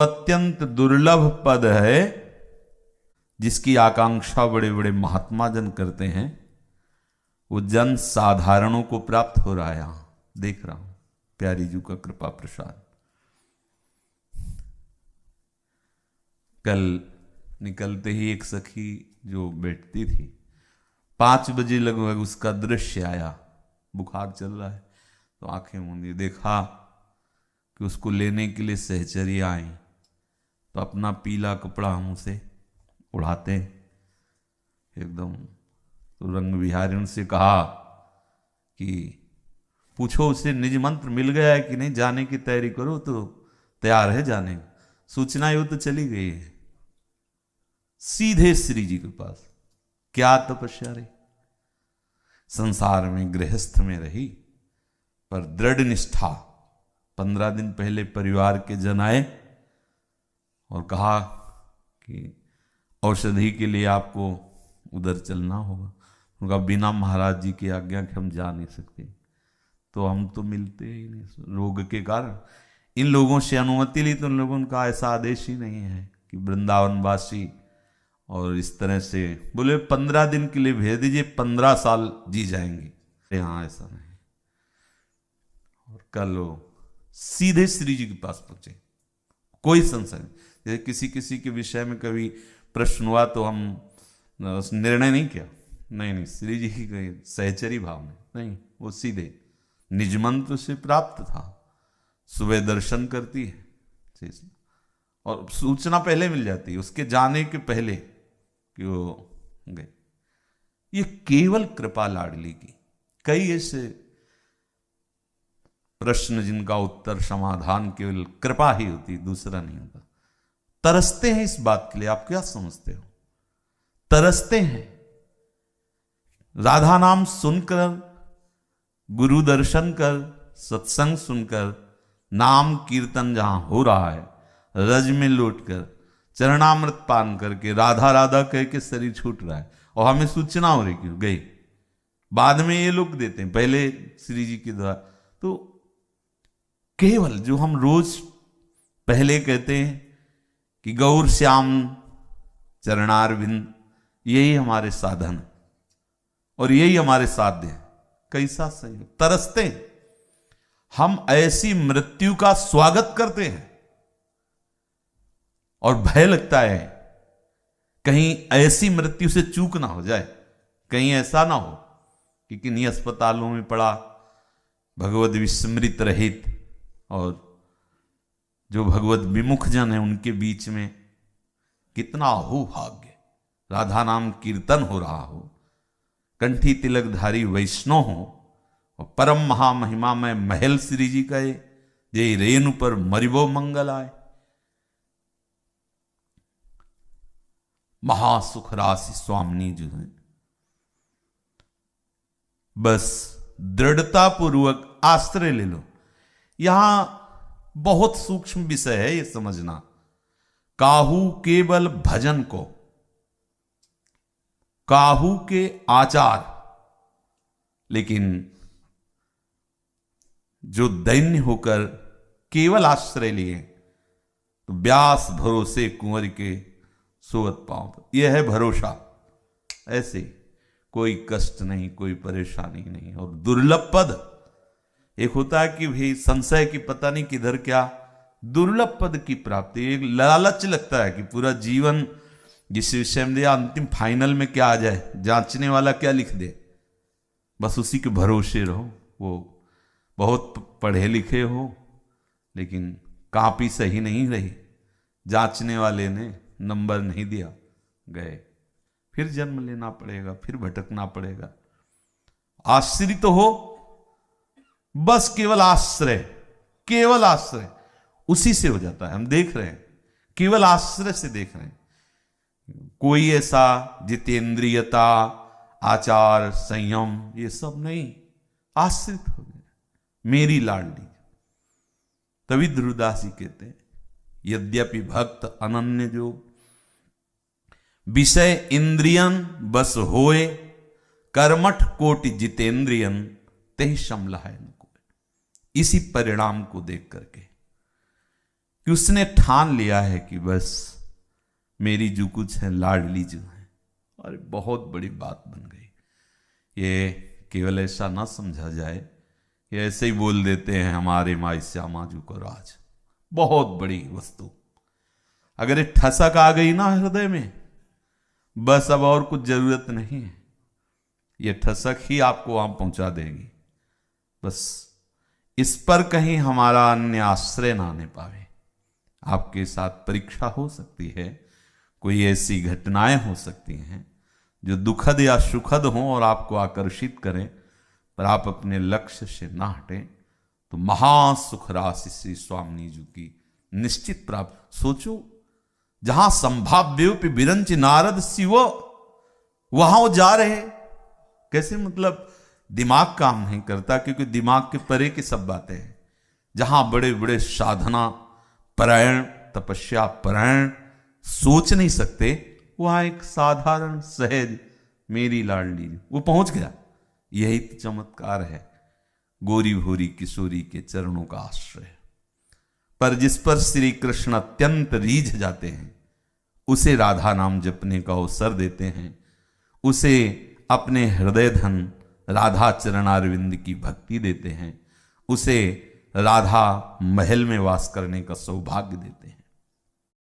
अत्यंत दुर्लभ पद है जिसकी आकांक्षा बड़े बड़े महात्मा जन करते हैं। वो जन साधारणों को प्राप्त हो रहा है। यहां देख रहा हूं प्यारी जी का कृपा प्रसाद। कल निकलते ही एक सखी जो बैठती थी 5 बजे लगभग उसका दृश्य आया। बुखार चल रहा है तो आंखें मूंदी, देखा कि उसको लेने के लिए सहचरियां आई तो अपना पीला कपड़ा हम उसे उड़ाते एकदम। तो रंग बिहारी उनसे कहा कि पूछो उसे निज मंत्र मिल गया है कि नहीं, जाने की तैयारी करो तो तैयार है जाने। सूचना यो तो चली गई है सीधे श्री जी के पास। क्या तपस्या रही, संसार में गृहस्थ में रही पर दृढ़ निष्ठा। 15 दिन पहले परिवार के जन आए और कहा कि औषधि के लिए आपको उधर चलना होगा। उनका बिना महाराज जी की आज्ञा के हम जा नहीं सकते। तो हम तो मिलते ही नहीं रोग के कारण। इन लोगों से अनुमति ली तो उन लोगों का ऐसा आदेश ही नहीं है कि वृंदावनवासी और इस तरह से बोले 15 दिन के लिए भेज दीजिए, 15 साल जी जाएंगे। हाँ ऐसा नहीं। और कल वो सीधे श्री जी के पास पहुंचे, कोई संशय नहीं। जैसे किसी के विषय में कभी प्रश्न हुआ तो हम निर्णय नहीं किया, नहीं श्री जी की सहचरी भाव में नहीं, वो सीधे निज मंत्र से प्राप्त था। सुबह दर्शन करती है और सूचना पहले मिल जाती है उसके जाने के पहले कि वो गए। ये केवल कृपा लाडली की। कई ऐसे प्रश्न जिनका उत्तर समाधान केवल कृपा ही होती, दूसरा नहीं होता। तरसते हैं इस बात के लिए। आप क्या समझते हो? तरसते हैं राधा नाम सुनकर, गुरु दर्शन कर, सत्संग सुनकर, नाम कीर्तन जहां हो रहा है, रज में लौटकर चरणामृत पान करके राधा राधा कह के शरीर छूट रहा है और हमें सूचना हो रही क्यों गई। बाद में ये लोग देते हैं, पहले श्री जी के द्वारा। तो केवल जो हम रोज पहले कहते हैं कि गौर श्याम चरणारविंद, यही हमारे साधन और यही हमारे साध्य है। कैसा सही तरसते हैं हम, ऐसी मृत्यु का स्वागत करते हैं और भय लगता है कहीं ऐसी मृत्यु से चूक ना हो जाए, कहीं ऐसा ना हो कि किन्हीं अस्पतालों में पड़ा भगवत विस्मृत रहित और जो भगवत विमुख जन है उनके बीच में कितना हो भाग्य, राधा नाम कीर्तन हो रहा हो, कंठी तिलकधारी वैष्णव हो और परम महामहिमा में महल श्री जी कहे जय रेणु पर मरिबो मंगल आए। महासुख राशि स्वामिनी जो है, बस दृढ़ता पूर्वक आश्रय ले लो। यहां बहुत सूक्ष्म विषय है ये समझना। काहू केवल भजन को, काहू के आचार, लेकिन जो दैन्य होकर केवल आश्रय लिए तो व्यास भरोसे कुंवर के सोवत पांव, यह है भरोसा। ऐसे कोई कष्ट नहीं, कोई परेशानी नहीं। और दुर्लभ पद, एक होता है कि भाई संशय की पता नहीं किधर क्या, दुर्लभ पद की प्राप्ति। एक लालच लगता है कि पूरा जीवन जिस विषय में दिया अंतिम फाइनल में क्या आ जाए, जांचने वाला क्या लिख दे, बस उसी के भरोसे रहो। वो बहुत पढ़े लिखे हो लेकिन कॉपी सही नहीं रही, जांचने वाले ने नंबर नहीं दिया, गए, फिर जन्म लेना पड़ेगा, फिर भटकना पड़ेगा। आश्रित हो, बस केवल आश्रय, केवल आश्रय उसी से हो जाता है। हम देख रहे हैं, केवल आश्रय से देख रहे हैं। कोई ऐसा जितेंद्रियता, आचार, संयम, ये सब नहीं, आश्रित हो गए मेरी लाडली। तभी ध्रुवदास जी कहते हैं यद्यपि भक्त अनन्य जो विषय इंद्रियन बस होए, कर्मठ कोटि जितेंद्रियन ते समला है। इसी परिणाम को देख करके कि उसने ठान लिया है कि बस मेरी जो कुछ है लाडली जो है, और बहुत बड़ी बात बन गई। ये केवल ऐसा ना समझा जाए, ये ऐसे ही बोल देते हैं हमारे माई श्यामा जी को राज, बहुत बड़ी वस्तु। अगर ये ठसक आ गई ना हृदय में, बस अब और कुछ जरूरत नहीं है, ये ठसक ही आपको वहां पहुंचा देगी। बस इस पर कहीं हमारा अन्य आश्रय ना आने पावे। आपके साथ परीक्षा हो सकती है, कोई ऐसी घटनाएं हो सकती हैं जो दुखद या सुखद हों और आपको आकर्षित करें, पर आप अपने लक्ष्य से ना हटें तो महासुख राशि श्री स्वामी जी की निश्चित प्राप्त। सोचो, जहां संभाव्योपि विरंच नारद शिव, वहां वो जा रहे। कैसे? मतलब दिमाग काम नहीं करता, क्योंकि दिमाग के परे की सब बातें हैं। जहां बड़े बड़े साधना परायण, तपस्या परायण सोच नहीं सकते, वहां एक साधारण सहज मेरी लाडली वो पहुंच गया। यही तो चमत्कार है गोरी भोरी किशोरी के चरणों का आश्रय। पर जिस पर श्री कृष्ण अत्यंत रीझ जाते हैं, उसे राधा नाम जपने का अवसर देते हैं, उसे अपने हृदय धन राधा चरणारविंद की भक्ति देते हैं, उसे राधा महल में वास करने का सौभाग्य देते हैं।